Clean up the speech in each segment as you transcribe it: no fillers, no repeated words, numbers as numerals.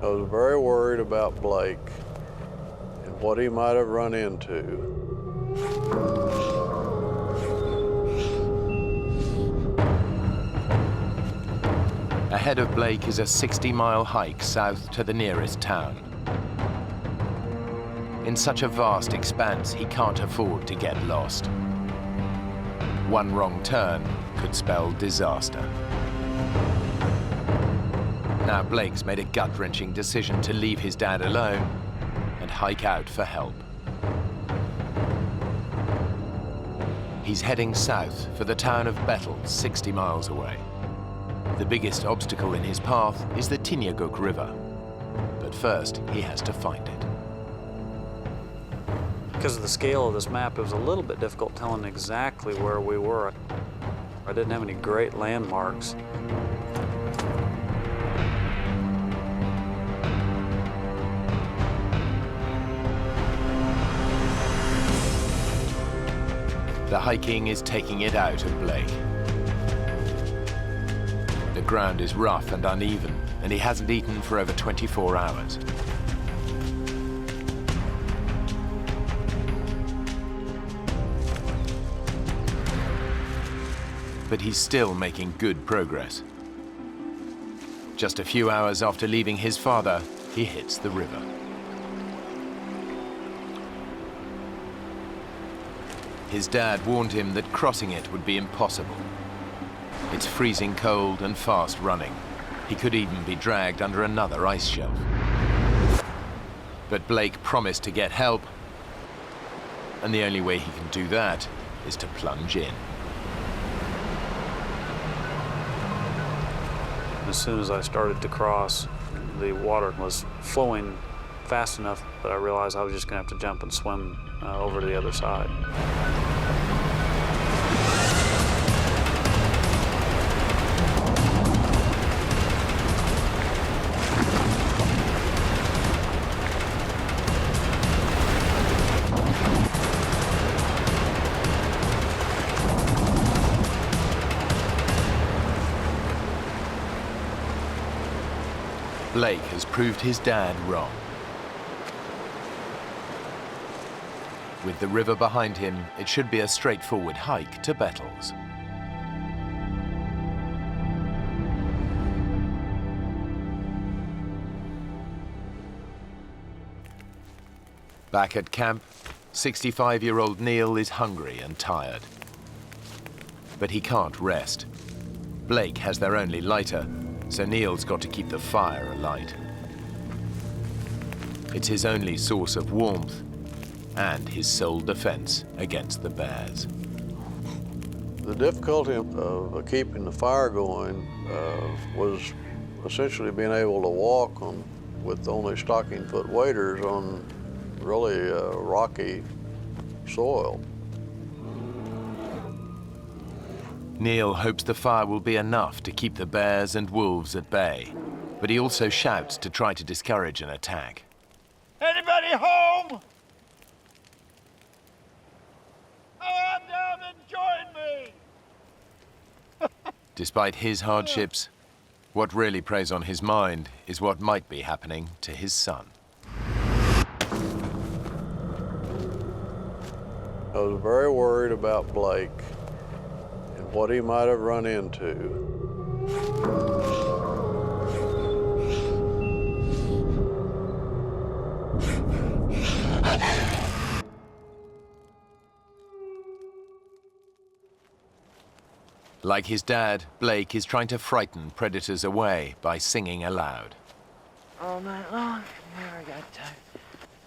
I was very worried about Blake and what he might have run into. Ahead of Blake is a 60-mile hike south to the nearest town. In such a vast expanse, he can't afford to get lost. One wrong turn could spell disaster. Now Blake's made a gut-wrenching decision to leave his dad alone and hike out for help. He's heading south for the town of Bethel, 60 miles away. The biggest obstacle in his path is the Tinyaguk River. But first, he has to find it. Because of the scale of this map, it was a little bit difficult telling exactly where we were. I didn't have any great landmarks. The hiking is taking it out of Blake. The ground is rough and uneven, and he hasn't eaten for over 24 hours. But he's still making good progress. Just a few hours after leaving his father, he hits the river. His dad warned him that crossing it would be impossible. It's freezing cold and fast running. He could even be dragged under another ice shelf. But Blake promised to get help, and the only way he can do that is to plunge in. As soon as I started to cross, the water was flowing fast enough that I realized I was just going to have to jump and swim over to the other side. Blake has proved his dad wrong. With the river behind him, it should be a straightforward hike to Bethel's. Back at camp, 65-year-old Neil is hungry and tired. But he can't rest. Blake has their only lighter, so Neil's got to keep the fire alight. It's his only source of warmth and his sole defense against the bears. The difficulty of keeping the fire going was essentially being able to walk with only stocking-foot waders on really rocky soil. Neil hopes the fire will be enough to keep the bears and wolves at bay, but he also shouts to try to discourage an attack. Anybody home? Come down and join me! Despite his hardships, what really preys on his mind is what might be happening to his son. I was very worried about Blake and what he might have run into. Like his dad, Blake is trying to frighten predators away by singing aloud. All night long, never got tired.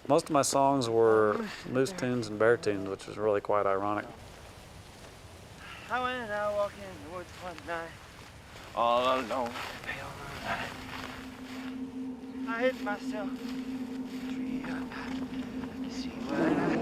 Most of my songs were moose tunes and bear tunes, which was really quite ironic. I went out walking in the woods one night, all alone, pale moonlight. I hid myself in a tree up to see what I could.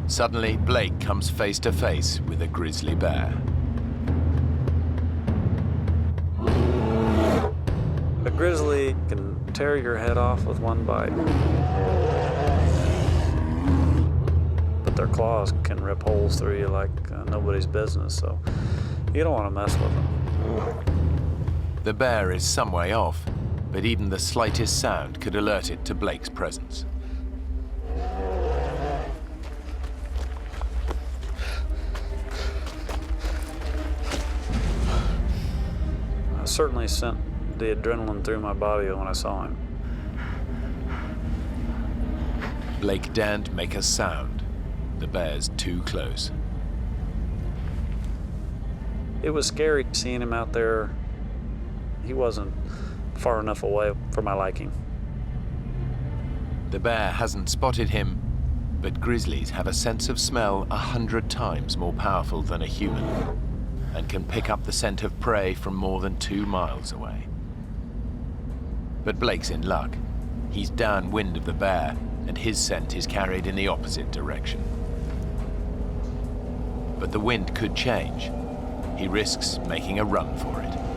Suddenly, Blake comes face to face with a grizzly bear. grizzly can tear your head off with one bite. But their claws can rip holes through you like nobody's business, so you don't want to mess with them. The bear is some way off, but even the slightest sound could alert it to Blake's presence. I certainly sent the adrenaline through my body when I saw him. Blake daren't make a sound. The bear's too close. It was scary seeing him out there. He wasn't far enough away for my liking. The bear hasn't spotted him, but grizzlies have a sense of smell 100 times more powerful than a human and can pick up the scent of prey from more than 2 miles away. But Blake's in luck. He's downwind of the bear, and his scent is carried in the opposite direction. But the wind could change. He risks making a run for it.